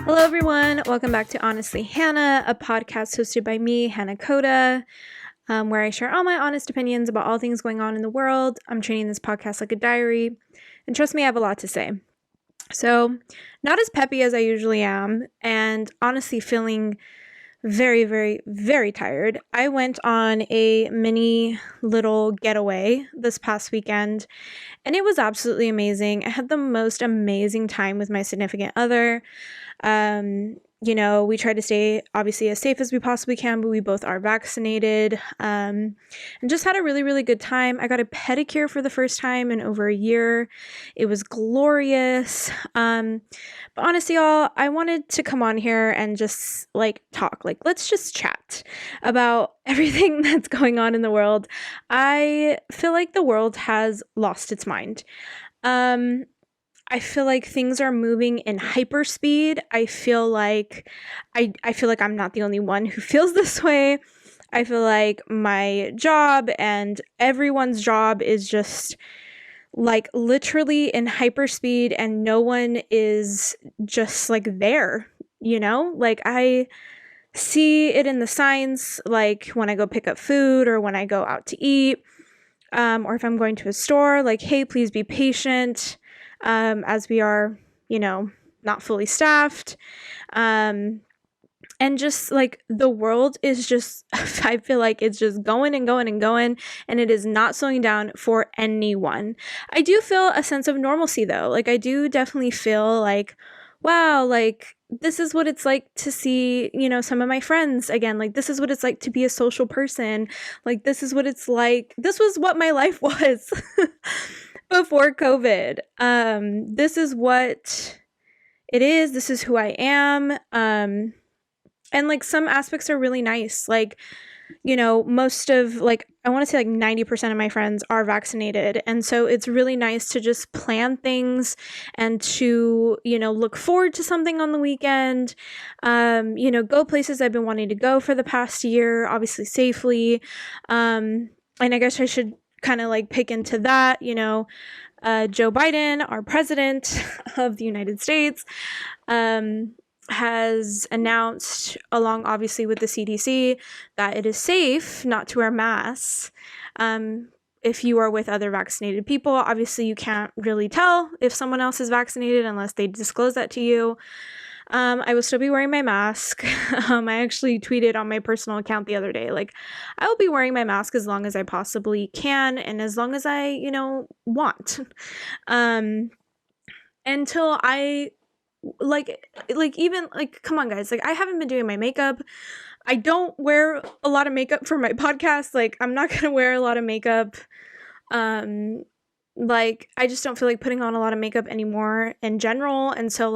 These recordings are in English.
Hello, everyone. Welcome back to Honestly Hannah, a podcast hosted by me, Hannah Coda, where I share all my honest opinions about all things going on in the world. I'm treating this podcast like a diary, and trust me, I have a lot to say. So, not as peppy as I usually am, and honestly feeling very, very, very tired. I went on a mini little getaway this past weekend, and it was absolutely amazing. I had the most amazing time with my significant other. We try to stay obviously as safe as we possibly can, but we both are vaccinated, and just had a really, really good time. I got a pedicure for the first time in over a year. It was glorious. But honestly, y'all, I wanted to come on here and just talk, let's just chat about everything that's going on in the world. I feel like the world has lost its mind. I feel like things are moving in hyperspeed. I feel like I'm not the only one who feels this way. I feel like my job and everyone's job is just literally in hyperspeed, and no one is just there, I see it in the signs, when I go pick up food or when I go out to eat, or if I'm going to a store, hey, please be patient. As we are, not fully staffed. And just the world is just, I feel like it's just going and going and going, and it is not slowing down for anyone. I do feel a sense of normalcy though. I do definitely feel wow, this is what it's like to see, some of my friends again. This is what it's like to be a social person. This is what it's like. This was what my life was. Before COVID. This is what it is. This is who I am. And some aspects are really nice. Most of I want to say 90% of my friends are vaccinated. And so it's really nice to just plan things and to, look forward to something on the weekend. Go places I've been wanting to go for the past year, obviously safely. And I guess I should kind of pick into that, Joe Biden, our president of the United States, has announced, along obviously with the CDC, that it is safe not to wear masks. If you are with other vaccinated people, obviously you can't really tell if someone else is vaccinated unless they disclose that to you. I will still be wearing my mask. I actually tweeted on my personal account the other day, I will be wearing my mask as long as I possibly can and as long as I, want. Until I, come on guys, I haven't been doing my makeup. I don't wear a lot of makeup for my podcast. I'm not gonna wear a lot of makeup. I just don't feel like putting on a lot of makeup anymore in general. And so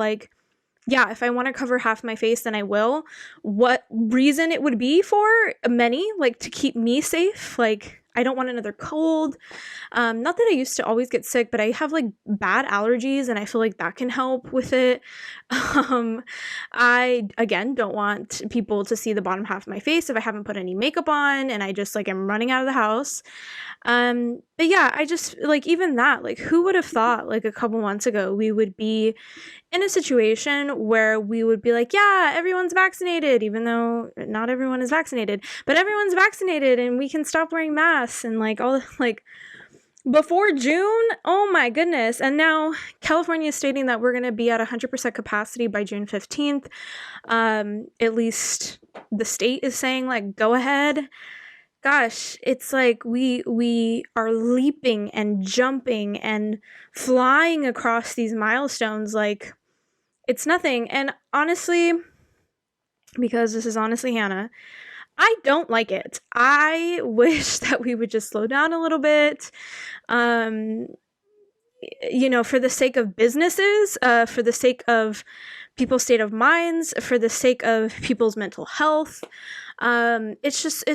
yeah, if I want to cover half my face, then I will. What reason it would be for many, to keep me safe. I don't want another cold. Not that I used to always get sick, but I have bad allergies, and I feel like that can help with it. I, again, don't want people to see the bottom half of my face if I haven't put any makeup on and I just am running out of the house. But yeah, I just even that, who would have thought a couple months ago we would be in a situation where we would be yeah, everyone's vaccinated, even though not everyone is vaccinated, but everyone's vaccinated and we can stop wearing masks and all before June. Oh my goodness. And now California is stating that we're going to be at 100% capacity by June 15th. At least the state is saying go ahead. Gosh, it's we are leaping and jumping and flying across these milestones it's nothing. And honestly, because this is Honestly Hannah, I don't like it. I wish that we would just slow down a little bit. For the sake of businesses, for the sake of people's state of minds, for the sake of people's mental health. It's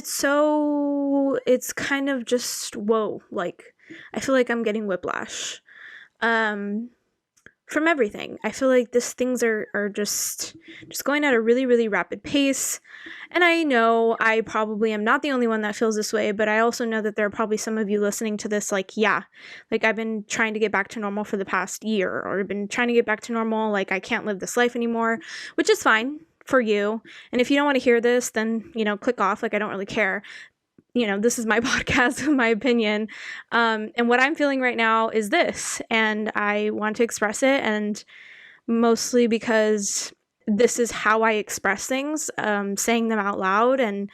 kind of just, whoa, I feel like I'm getting whiplash. from everything. I feel like these things are just going at a really, really rapid pace. And I know I probably am not the only one that feels this way, but I also know that there are probably some of you listening to this like, yeah, like I've been trying to get back to normal for the past year, or I've been trying to get back to normal, like I can't live this life anymore, which is fine for you. And if you don't want to hear this, then, click off, like I don't really care. This is my podcast, my opinion. And what I'm feeling right now is this, and I want to express it, and mostly because this is how I express things, saying them out loud and,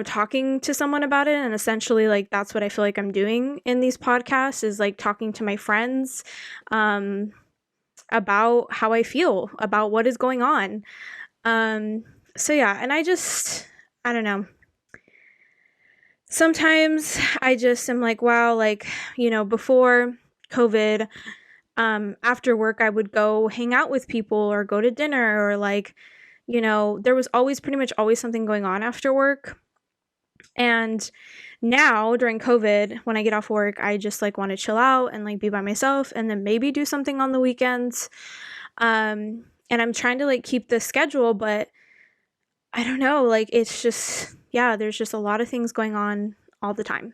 talking to someone about it. And essentially, like, that's what I feel like I'm doing in these podcasts, is like talking to my friends, about how I feel, about what is going on. So yeah, and I don't know. Sometimes I just am like, wow, like, before COVID, after work, I would go hang out with people or go to dinner, or like, there was pretty much always something going on after work. And now during COVID, when I get off work, I just like want to chill out and like be by myself, and then maybe do something on the weekends. And I'm trying to like keep the schedule, but I don't know, like it's just, there's just a lot of things going on all the time.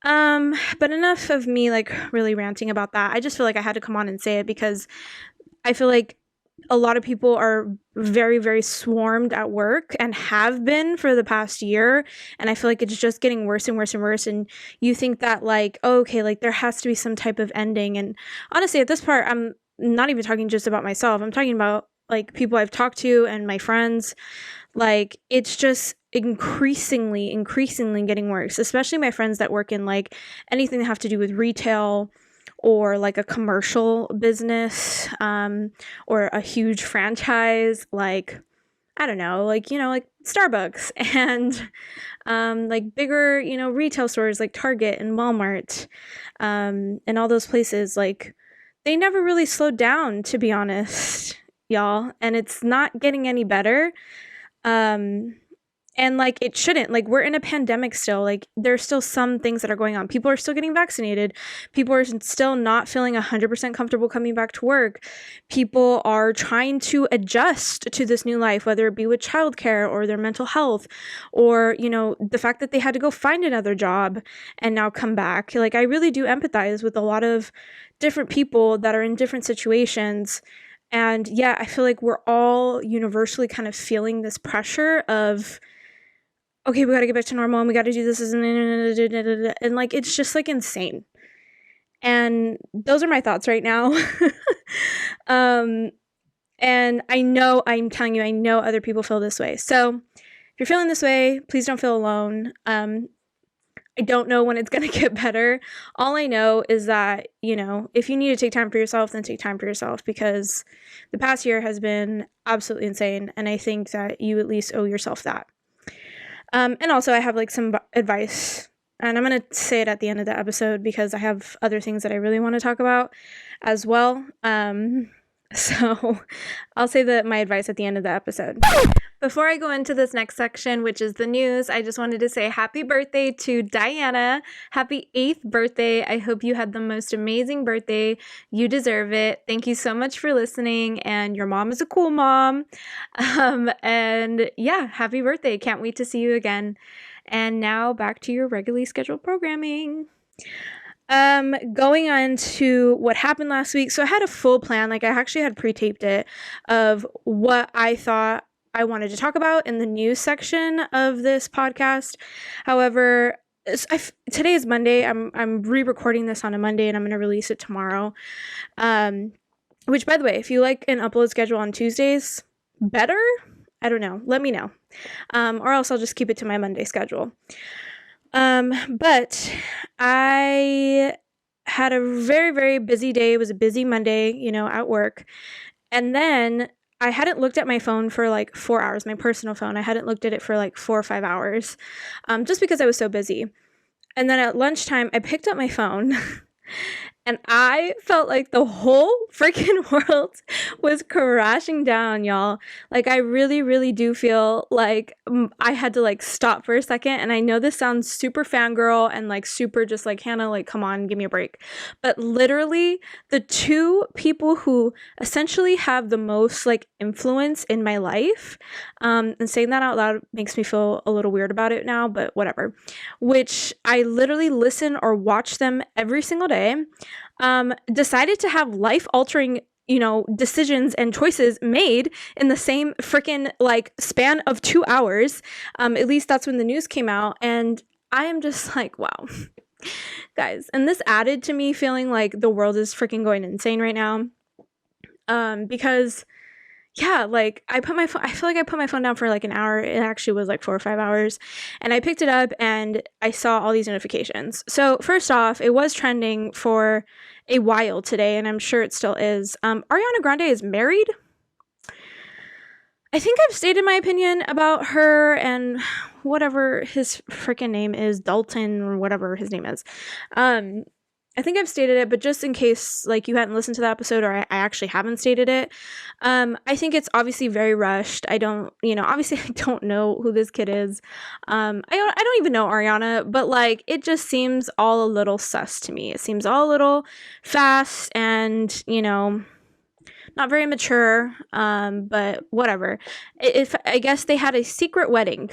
But enough of me like really ranting about that. I just feel like I had to come on and say it, because I feel like a lot of people are very, very swarmed at work, and have been for the past year. And I feel like it's just getting worse and worse and worse. And you think that like, oh, okay, like there has to be some type of ending. And honestly, at this part, I'm not even talking just about myself. I'm talking about like people I've talked to and my friends. Like it's just increasingly getting worse, especially my friends that work in like anything that have to do with retail, or like a commercial business, or a huge franchise, like, I don't know, like, like Starbucks, and like bigger, retail stores like Target and Walmart, and all those places. Like they never really slowed down, to be honest, y'all, and it's not getting any better. And like it shouldn't. Like we're in a pandemic still. Like there's still some things that are going on. People are still getting vaccinated. People are still not feeling 100% comfortable coming back to work. People are trying to adjust to this new life, whether it be with childcare or their mental health, or, the fact that they had to go find another job and now come back. Like I really do empathize with a lot of different people that are in different situations. And yeah, I feel like we're all universally kind of feeling this pressure of, okay, we got to get back to normal, and we got to do this, and like it's just like insane. And those are my thoughts right now. And I'm telling you, I know other people feel this way. So if you're feeling this way, please don't feel alone. I don't know when it's going to get better. All I know is that, if you need to take time for yourself, then take time for yourself, because the past year has been absolutely insane. And I think that you at least owe yourself that. And also I have like some advice, and I'm going to say it at the end of the episode, because I have other things that I really want to talk about as well. So I'll say my advice at the end of the episode. Before I go into this next section, which is the news, I just wanted to say happy birthday to Diana. Happy 8th birthday. I hope you had the most amazing birthday. You deserve it. Thank you so much for listening, and your mom is a cool mom. And yeah, happy birthday. Can't wait to see you again. And now back to your regularly scheduled programming. Going on to what happened last week. So I had a full plan, like I actually had pre-taped it, of what I thought I wanted to talk about in the news section of this podcast. However, today is Monday. I'm re-recording this on a Monday, and I'm going to release it tomorrow. Which, by the way, if you like an upload schedule on Tuesdays, better? I don't know. Let me know. Or else I'll just keep it to my Monday schedule. But I had a very, very busy day. It was a busy Monday, at work. And then I hadn't looked at my phone for like 4 hours, my personal phone. I hadn't looked at it for like 4 or 5 hours, just because I was so busy. And then at lunchtime, I picked up my phone And I felt like the whole freaking world was crashing down, y'all. Like, I really, really do feel like I had to like stop for a second. And I know this sounds super fangirl and like super just like, Hannah, like, come on, give me a break. But literally, the two people who essentially have the most like influence in my life, and saying that out loud makes me feel a little weird about it now, but whatever, which I literally listen or watch them every single day, decided to have life-altering, decisions and choices made in the same freaking like span of 2 hours. At least that's when the news came out, and I am just like, wow. Guys, and this added to me feeling like the world is freaking going insane right now. Because yeah, like I feel like I put my phone down for like an hour. It actually was like 4 or 5 hours. And I picked it up and I saw all these notifications. So first off, it was trending for a while today, and I'm sure it still is. Ariana Grande is married. I think I've stated my opinion about her and whatever his freaking name is, Dalton or whatever his name is. I think I've stated it, but just in case like you hadn't listened to that episode, or I actually haven't stated it, I think it's obviously very rushed. I don't, obviously I don't know who this kid is. I don't even know Ariana, but like it just seems all a little sus to me. It seems all a little fast and, not very mature, but whatever. If I guess they had a secret wedding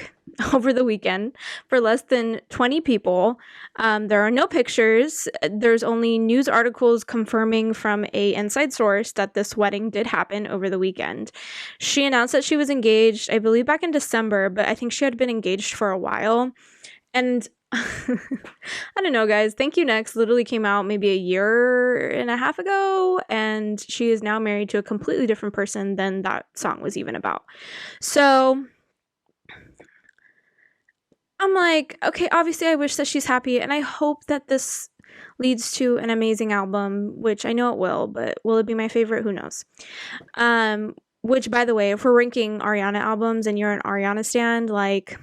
over the weekend for less than 20 people. There are no pictures. There's only news articles confirming from a inside source that this wedding did happen over the weekend. She announced that she was engaged, I believe back in December, but I think she had been engaged for a while. And I don't know, guys. Thank You Next literally came out maybe a year and a half ago, and she is now married to a completely different person than that song was even about. So I'm like, okay, obviously I wish that she's happy, and I hope that this leads to an amazing album, which I know it will, but will it be my favorite? Who knows? Which, by the way, if we're ranking Ariana albums and you're an Ariana stan, like,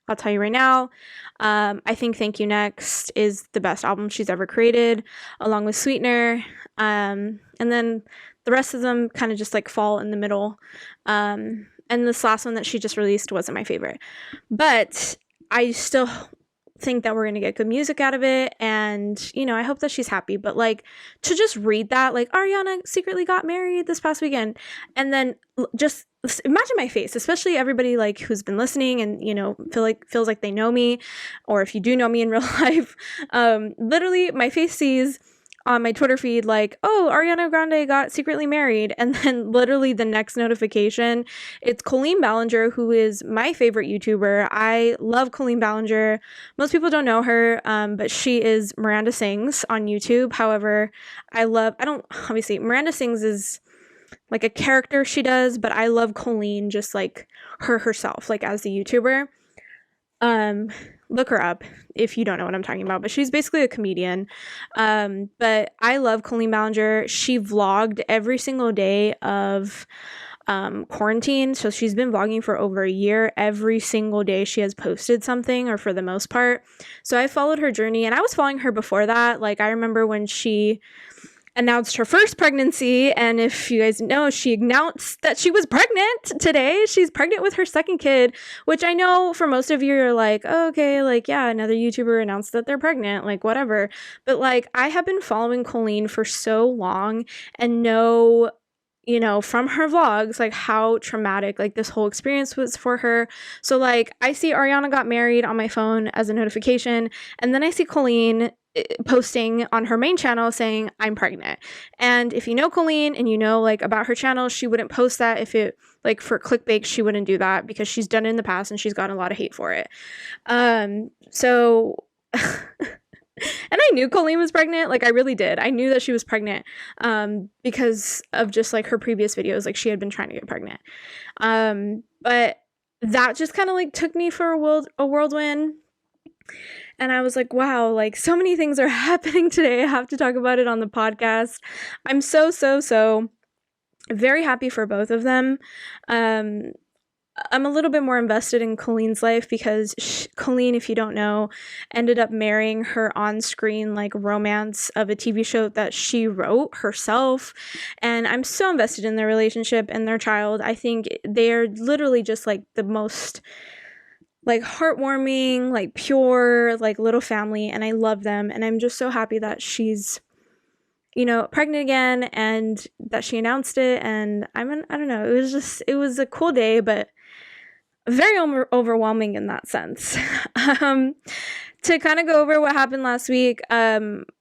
I'll tell you right now, I think Thank You Next is the best album she's ever created, along with Sweetener. And then the rest of them kind of just like fall in the middle. And this last one that she just released wasn't my favorite. But I still think that we're going to get good music out of it, and I hope that she's happy. But like, to just read that like Ariana secretly got married this past weekend, and then just imagine my face, especially everybody like who's been listening and feels like they know me, or if you do know me in real life, literally my face sees on my Twitter feed like, oh, Ariana Grande got secretly married, and then literally the next notification, it's Colleen Ballinger, who is my favorite YouTuber. I love Colleen Ballinger. Most people don't know her, but she is Miranda Sings on YouTube. However, obviously Miranda Sings is like a character she does, but I love Colleen just like herself, like as the YouTuber. Look her up if you don't know what I'm talking about, but she's basically a comedian. But I love Colleen Ballinger. She vlogged every single day of quarantine, so she's been vlogging for over a year. Every single day she has posted something, or for the most part. So I followed her journey, and I was following her before that. Like, I remember when she announced her first pregnancy, and if you guys know, she announced that she was pregnant today. She's pregnant with her second kid, which I know for most of you are like, oh, okay, like, yeah, another YouTuber announced that they're pregnant, like, whatever. But like, I have been following Colleen for so long and know, from her vlogs, like how traumatic like this whole experience was for her. So like, I see Ariana got married on my phone as a notification, and then I see Colleen posting on her main channel saying I'm pregnant. And if you know Colleen and like about her channel, she wouldn't post that. If it like for clickbait, she wouldn't do that, because she's done it in the past and she's gotten a lot of hate for it. So and I knew Colleen was pregnant. Like, I really did. I knew that she was pregnant because of just like her previous videos. Like, she had been trying to get pregnant. But that just kind of like took me for a whirlwind. And I was like, wow, like so many things are happening today. I have to talk about it on the podcast. I'm so very happy for both of them. I'm a little bit more invested in Colleen's life because Colleen, if you don't know, ended up marrying her on-screen like romance of a TV show that she wrote herself, and I'm so invested in their relationship and their child. I think they're literally just like the most like heartwarming, like pure, like little family, and I love them, and I'm just so happy that she's pregnant again and that she announced it. And I don't know, it was a cool day, but very overwhelming in that sense. um, to kind of go over what happened last week,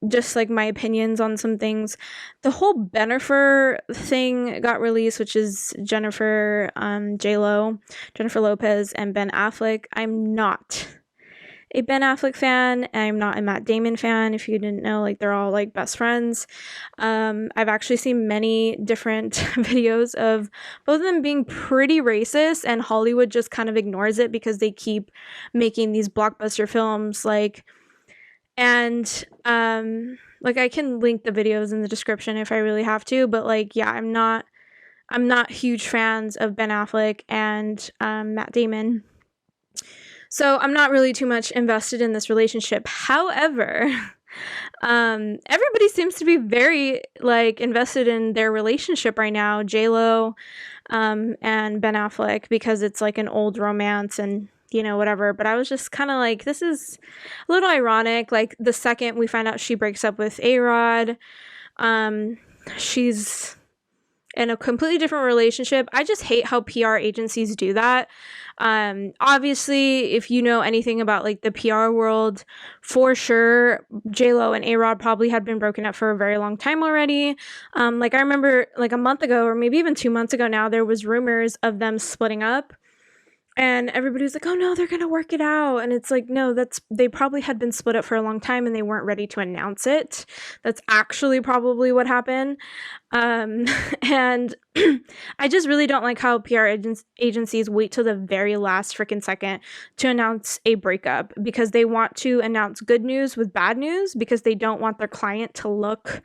just like my opinions on some things. The whole Bennifer thing got released, which is Jennifer, J-Lo, Jennifer Lopez, and Ben Affleck. I'm not a Ben Affleck fan. I'm not a Matt Damon fan. If you didn't know, like they're all like best friends. I've actually seen many different videos of both of them being pretty racist, and Hollywood just kind of ignores it because they keep making these blockbuster films and like I can link the videos in the description if I really have to, but like yeah, I'm not huge fans of Ben Affleck and Matt Damon. So I'm not really too much invested in this relationship. However, everybody seems to be very like invested in their relationship right now, J-Lo, and Ben Affleck, because it's like an old romance and whatever. But I was just kind of like, this is a little ironic. Like the second we find out she breaks up with A-Rod, she's in a completely different relationship. I just hate how PR agencies do that. Obviously, if you know anything about like the PR world, for sure, J-Lo and A-Rod probably had been broken up for a very long time already. Like I remember like a month ago, or maybe even 2 months ago now, there was rumors of them splitting up. And everybody was like, oh no, they're gonna work it out. And it's like, no, they probably had been split up for a long time and they weren't ready to announce it. That's actually probably what happened. And I just really don't like how PR agencies wait till the very last freaking second to announce a breakup, because they want to announce good news with bad news, because they don't want their client to look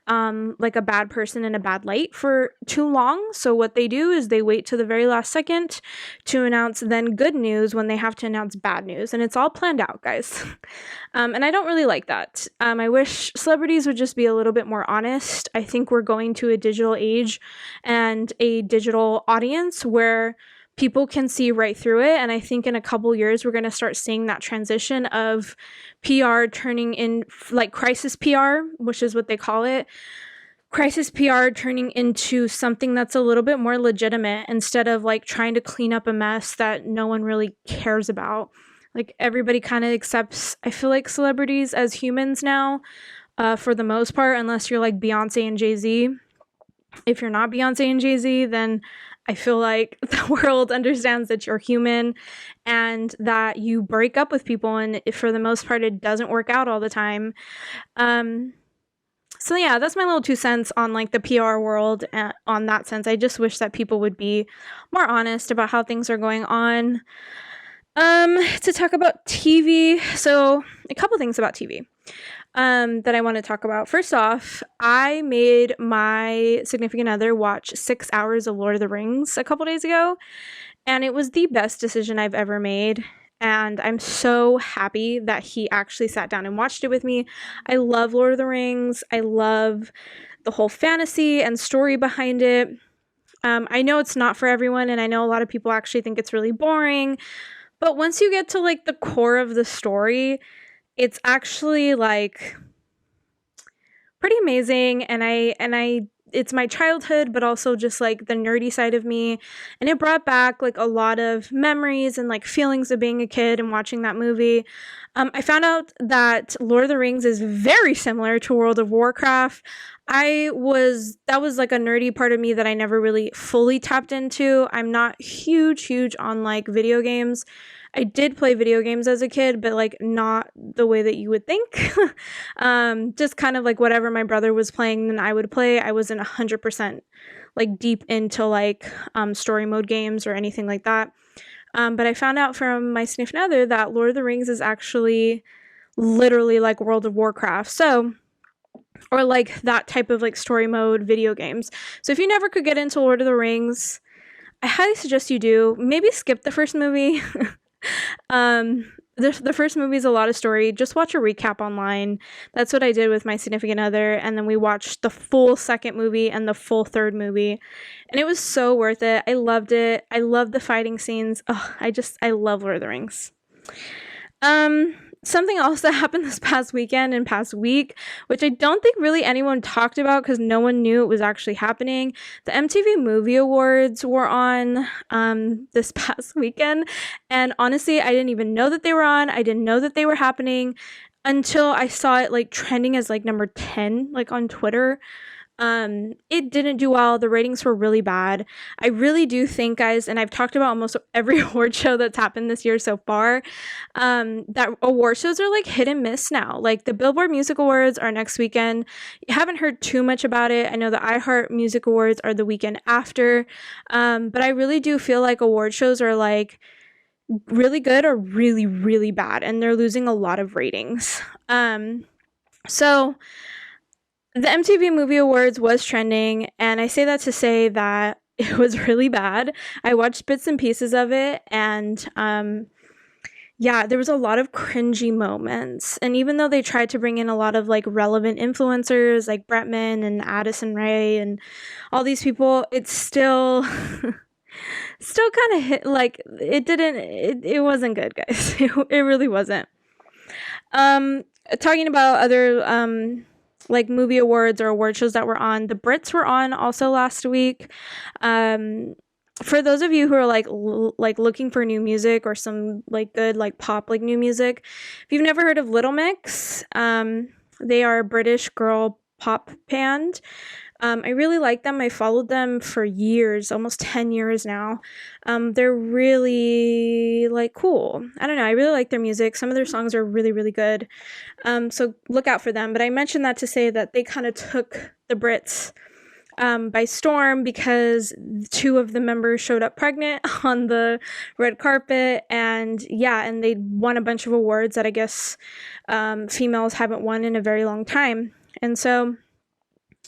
like a bad person in a bad light for too long. So what they do is they wait to the very last second to announce then good news when they have to announce bad news, and it's all planned out, guys. And I don't really like that. I wish celebrities would just be a little bit more honest. I think we're going to a digital age and a digital audience where people can see right through it. And I think in a couple years, we're going to start seeing that transition of PR turning in like crisis PR, which is what they call it. Crisis PR turning into something that's a little bit more legitimate, instead of like trying to clean up a mess that no one really cares about. Like everybody kind of accepts, I feel like, celebrities as humans now, for the most part, unless you're like Beyonce and Jay-Z. If you're not Beyonce and Jay-Z, then I feel like the world understands that you're human and that you break up with people, and for the most part, it doesn't work out all the time. So yeah, that's my little 2 cents on like the PR world on that sense. I just wish that people would be more honest about how things are going on. To talk about TV, so a couple things about TV that I want to talk about. First off, I made my significant other watch 6 hours of Lord of the Rings a couple days ago, and it was the best decision I've ever made. And I'm so happy that he actually sat down and watched it with me. I love Lord of the Rings. I love the whole fantasy and story behind it. I know it's not for everyone, and I know a lot of people actually think it's really boring. But once you get to like the core of the story, it's actually like pretty amazing. And I it's my childhood, but also just like the nerdy side of me, and it brought back like a lot of memories and like feelings of being a kid and watching that movie. I found out that Lord of the Rings is very similar to World of Warcraft. That was like a nerdy part of me that I never really fully tapped into. I'm not huge on like video games. I did play video games as a kid, but like not the way that you would think. Just kind of like whatever my brother was playing, then I would play. I wasn't 100% like deep into like story mode games or anything like that. But I found out from my significant other that Lord of the Rings is actually literally like World of Warcraft. So, or like that type of like story mode video games. So if you never could get into Lord of the Rings, I highly suggest you do. Maybe skip the first movie. The first movie is a lot of story. Just watch a recap online. That's what I did with my significant other, and then we watched the full second movie and the full third movie, and it was so worth it. I loved it. I loved the fighting scenes. Oh, I love Lord of the Rings. Something else that happened this past weekend and past week, which I don't think really anyone talked about because no one knew it was actually happening. The MTV Movie Awards were on this past weekend, and honestly, I didn't even know that they were on. I didn't know that they were happening until I saw it like trending as like number 10 like on Twitter. It didn't do well. The ratings were really bad. I really do think, guys, and I've talked about almost every award show that's happened this year so far, that award shows are like hit and miss now. Like the Billboard Music Awards are next weekend. You haven't heard too much about it. I know the iHeart Music Awards are the weekend after. But I really do feel like award shows are like really good or really, really bad, and they're losing a lot of ratings. So the MTV Movie Awards was trending, and I say that to say that it was really bad. I watched bits and pieces of it, and yeah, there was a lot of cringy moments. And even though they tried to bring in a lot of like relevant influencers like Bretman and Addison Rae and all these people, it's still still kind of hit like it wasn't good, guys. It really wasn't. Talking about other like movie awards or award shows that were on, the Brits were on also last week. For those of you who are like looking for new music or some like good like pop like new music, if you've never heard of Little Mix, they are a British girl pop band. I really like them. I followed them for years, almost 10 years now. They're really like cool. I don't know. I really like their music. Some of their songs are really, really good. So look out for them. But I mentioned that to say that they kind of took the Brits by storm because two of the members showed up pregnant on the red carpet, and they won a bunch of awards that I guess females haven't won in a very long time. And so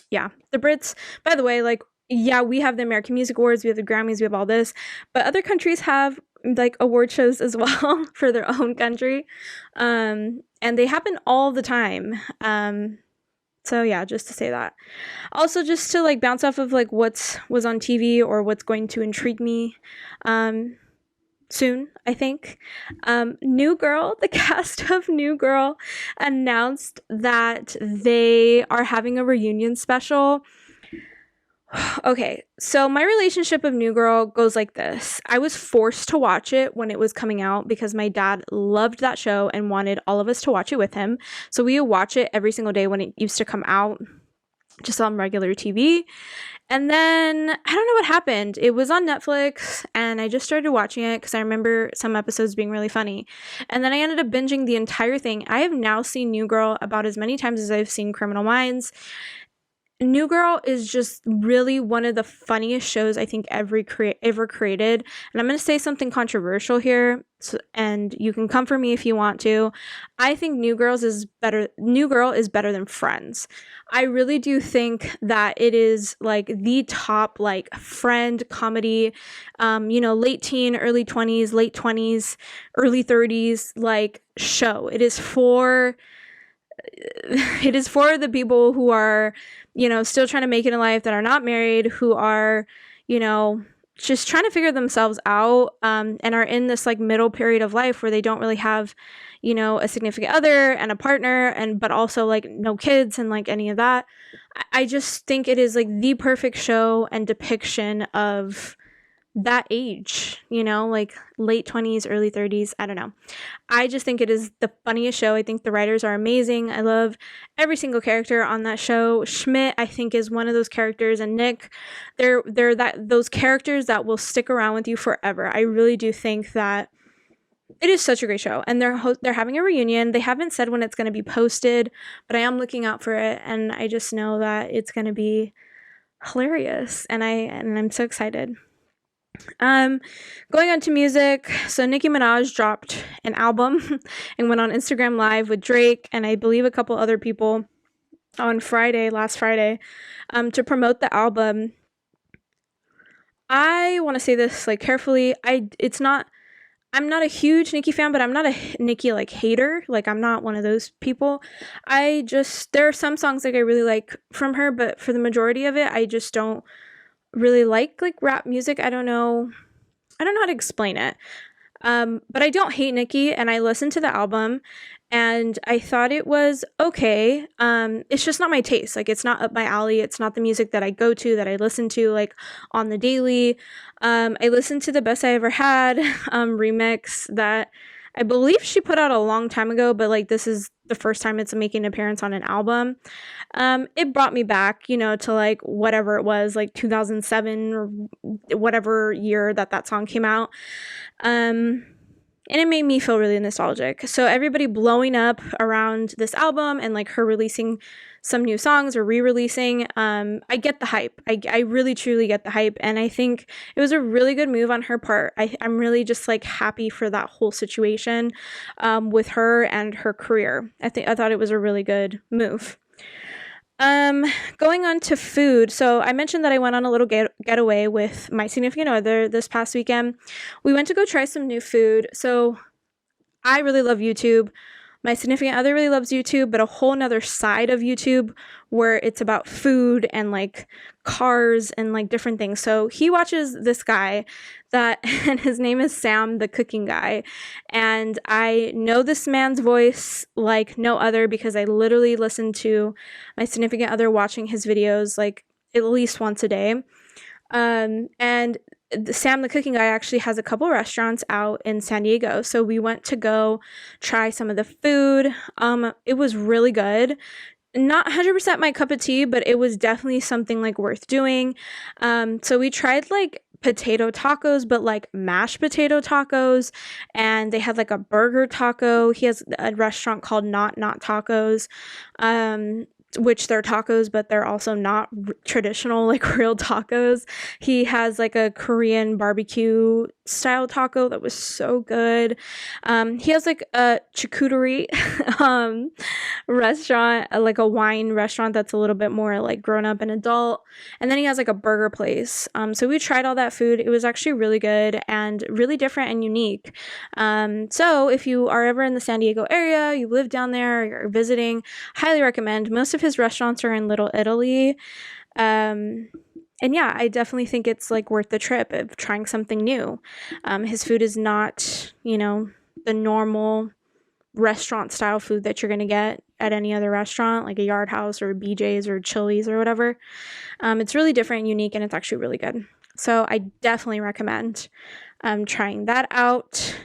yeah, the Brits, by the way, like, yeah, we have the American Music Awards, we have the Grammys, we have all this, but other countries have like award shows as well for their own country. And they happen all the time. So yeah, just to say that. Also, just to like bounce off of like was on TV or what's going to intrigue me soon, I think. New Girl, the cast of New Girl announced that they are having a reunion special. Okay, so my relationship of New Girl goes like this. I was forced to watch it when it was coming out because my dad loved that show and wanted all of us to watch it with him. So we would watch it every single day when it used to come out, just on regular TV. And then I don't know what happened. It was on Netflix and I just started watching it because I remember some episodes being really funny. And then I ended up binging the entire thing. I have now seen New Girl about as many times as I've seen Criminal Minds. New Girl is just really one of the funniest shows I think ever created. And I'm going to say something controversial here, and you can come for me if you want to. I think New Girl is better than Friends. I really do think that it is like the top like friend comedy, late teen, early 20s, late 20s, early 30s like show. It is for the people who are, still trying to make it in life, that are not married, who are, just trying to figure themselves out, and are in this like middle period of life where they don't really have, a significant other and a partner, but also like no kids and like any of that. I just think it is like the perfect show and depiction of that age, like late 20s, early 30s. I don't know. I just think it is the funniest show. I think the writers are amazing. I love every single character on that show. Schmidt, I think, is one of those characters, and Nick, they're those characters that will stick around with you forever. I really do think that it is such a great show, and they're having a reunion. They haven't said when it's going to be posted, but I am looking out for it, and I just know that it's going to be hilarious, and I'm so excited. Going on to music, so Nicki Minaj dropped an album and went on Instagram Live with Drake and I believe a couple other people on last Friday, to promote the album. I want to say this like carefully. I'm not a huge Nicki fan, but I'm not a Nicki like hater. Like I'm not one of those people. There are some songs like I really like from her, but for the majority of it, I just don't really like rap music. I don't know how to explain it. But I don't hate Nicki, and I listened to the album, and I thought it was okay. It's just not my taste. Like, it's not up my alley. It's not the music that I go to, that I listen to, like, on the daily. I listened to the Best I Ever Had remix that I believe she put out a long time ago, but, like, this is the first time it's making an appearance on an album. It brought me back, to, like, whatever it was, like, 2007 or whatever year that song came out. And it made me feel really nostalgic. So everybody blowing up around this album and like her releasing some new songs or re-releasing, I get the hype. I really truly get the hype, and I think it was a really good move on her part. I'm really just like happy for that whole situation with her and her career. I thought it was a really good move. Going on to food. So I mentioned that I went on a little getaway with my significant other this past weekend. We went to go try some new food. So I really love YouTube. My significant other really loves YouTube, but a whole nother side of YouTube where it's about food and like cars and like different things. So he watches this guy and his name is Sam, the cooking guy. And I know this man's voice like no other because I literally listen to my significant other watching his videos like at least once a day. And Sam, the cooking guy, actually has a couple restaurants out in San Diego. So we went to go try some of the food. It was really good. Not 100% my cup of tea, but it was definitely something like worth doing. So we tried like potato tacos, but like mashed potato tacos, and they had like a burger taco. He has a restaurant called Not Tacos, which they're tacos, but they're also not traditional, like real tacos. He has like a Korean barbecue style taco that was so good. He has like a charcuterie restaurant, like a wine restaurant that's a little bit more like grown up and adult. And then he has like a burger place. So we tried all that food. It was actually really good and really different and unique. So if you are ever in the San Diego area, you live down there, you're visiting, highly recommend. Most of his restaurants are in Little Italy. And yeah, I definitely think it's like worth the trip of trying something new. His food is not, the normal restaurant style food that you're going to get at any other restaurant, like a Yard House or BJ's or Chili's or whatever. It's really different and unique, and it's actually really good. So I definitely recommend trying that out.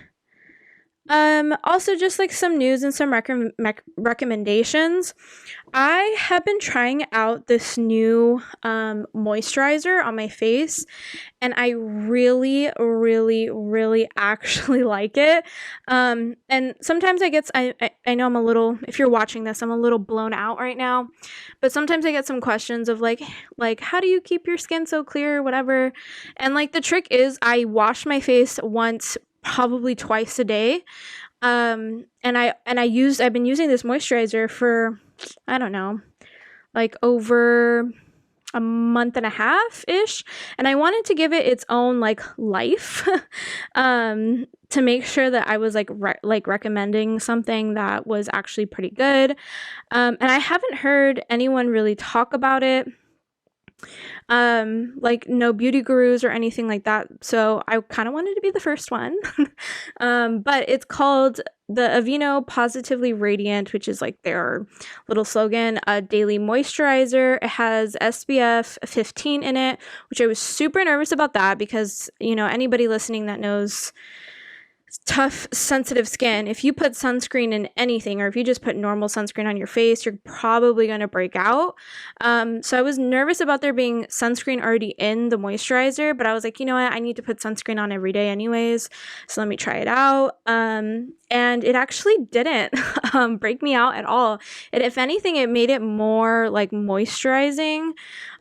Also just like some news and some recommendations. I have been trying out this new moisturizer on my face, and I really, really, really actually like it. And sometimes I know I'm a little, if you're watching this, I'm a little blown out right now, but sometimes I get some questions of like, how do you keep your skin so clear, whatever. And like the trick is I wash my face once, probably twice a day. And I've been using this moisturizer for, I don't know, like over a month and a half ish. And I wanted to give it its own like life, to make sure that I was like recommending something that was actually pretty good. And I haven't heard anyone really talk about it. Like no beauty gurus or anything like that. So I kind of wanted to be the first one. But it's called the Aveeno Positively Radiant, which is like their little slogan, a daily moisturizer. It has SPF 15 in it, which I was super nervous about that because, anybody listening that knows tough, sensitive skin, if you put sunscreen in anything, or if you just put normal sunscreen on your face, you're probably going to break out. So I was nervous about there being sunscreen already in the moisturizer, but I was like, you know what? I need to put sunscreen on every day anyways. So let me try it out. And it actually didn't break me out at all. If anything, it made it more like moisturizing.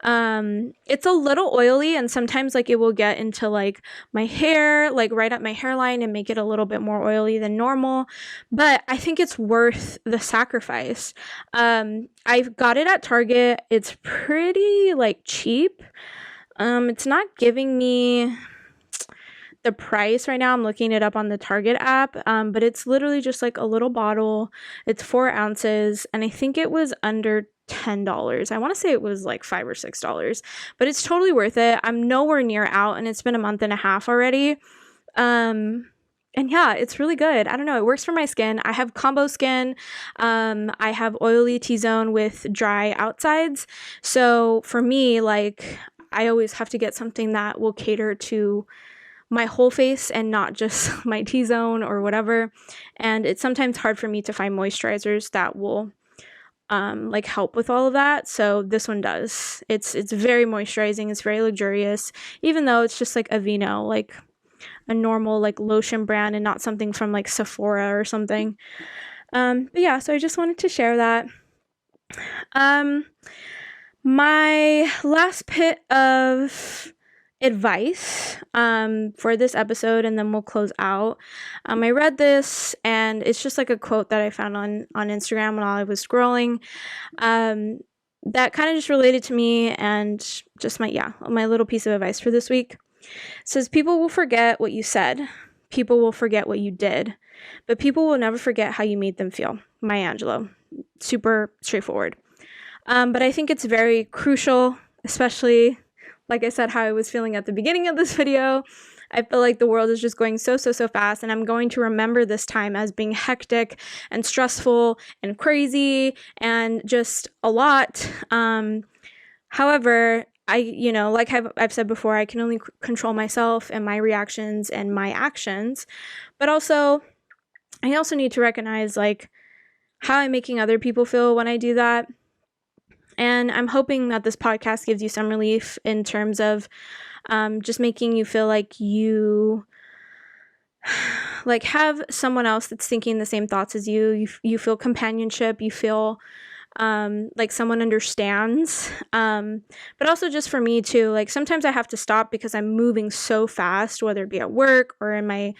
It's a little oily, and sometimes like it will get into like my hair, like right up my hairline, and make it a little bit more oily than normal. But I think it's worth the sacrifice. I've got it at Target. It's pretty like cheap. It's not giving me the price right now. I'm looking it up on the Target app, but it's literally just like a little bottle. It's 4 ounces, and I think it was under $10. I want to say it was like $5 or $6, but it's totally worth it. I'm nowhere near out, and it's been a month and a half already. And yeah, it's really good. I don't know. It works for my skin. I have combo skin. I have oily T-zone with dry outsides. So for me, like, I always have to get something that will cater to my whole face and not just my T-zone or whatever. And it's sometimes hard for me to find moisturizers that will like help with all of that. So this one does. It's very moisturizing. It's very luxurious, even though it's just like Aveeno, like a normal like lotion brand and not something from like Sephora or something. But yeah, so I just wanted to share that. My last bit of advice for this episode, and then we'll close out. I read this, and it's just like a quote that I found on Instagram while I was scrolling, that kind of just related to me, and just my little piece of advice for this week. It says, people will forget what you said, people will forget what you did, but people will never forget how you made them feel. Maya Angelou. Super straightforward. But I think it's very crucial, especially, like I said, how I was feeling at the beginning of this video. I feel like the world is just going so fast, and I'm going to remember this time as being hectic and stressful and crazy and just a lot. However, like I've said before, I can only control myself and my reactions and my actions, but also, I also need to recognize like how I'm making other people feel when I do that. And I'm hoping that this podcast gives you some relief in terms of just making you feel like you like have someone else that's thinking the same thoughts as you. You feel companionship, you feel like someone understands, but also just for me too, like sometimes I have to stop because I'm moving so fast, whether it be at work or in my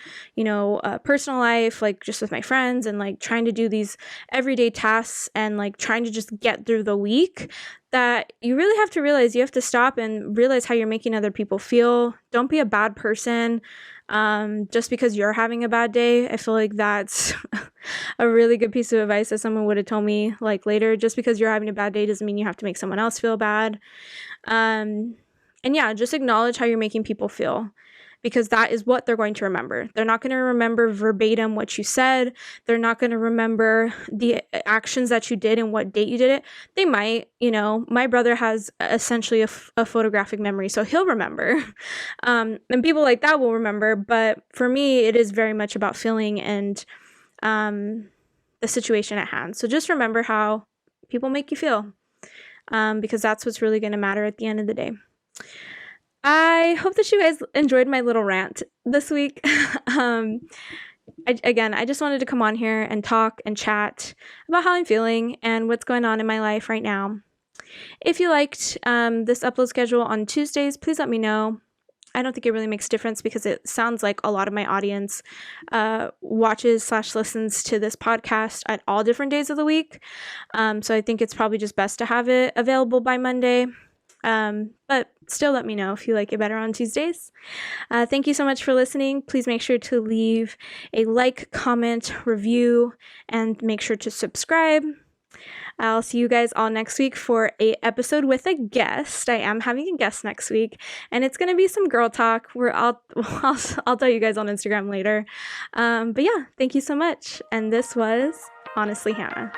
personal life, like just with my friends, and like trying to do these everyday tasks and like trying to just get through the week, that you really have to realize you have to stop and realize how you're making other people feel. Don't be a bad person just because you're having a bad day. I feel like that's a really good piece of advice that someone would have told me like later. Just because you're having a bad day doesn't mean you have to make someone else feel bad. And yeah, just acknowledge how you're making people feel, because that is what they're going to remember. They're not going to remember verbatim what you said. They're not going to remember the actions that you did and what date you did it. They might, my brother has essentially a photographic memory, so he'll remember. And people like that will remember. But for me, it is very much about feeling and the situation at hand. So just remember how people make you feel, because that's what's really going to matter at the end of the day. I hope that you guys enjoyed my little rant this week. I just wanted to come on here and talk and chat about how I'm feeling and what's going on in my life right now. If you liked this upload schedule on Tuesdays, please let me know. I don't think it really makes a difference because it sounds like a lot of my audience watches/listens to this podcast at all different days of the week. So I think it's probably just best to have it available by Monday. But still let me know if you like it better on Tuesdays. Thank you so much for listening. Please make sure to leave a like, comment, review, and make sure to subscribe. I'll see you guys all next week for a episode with a guest. I am having a guest next week, and it's going to be some girl talk where I'll tell you guys on Instagram later. But yeah, thank you so much. And this was Honestly Hannah.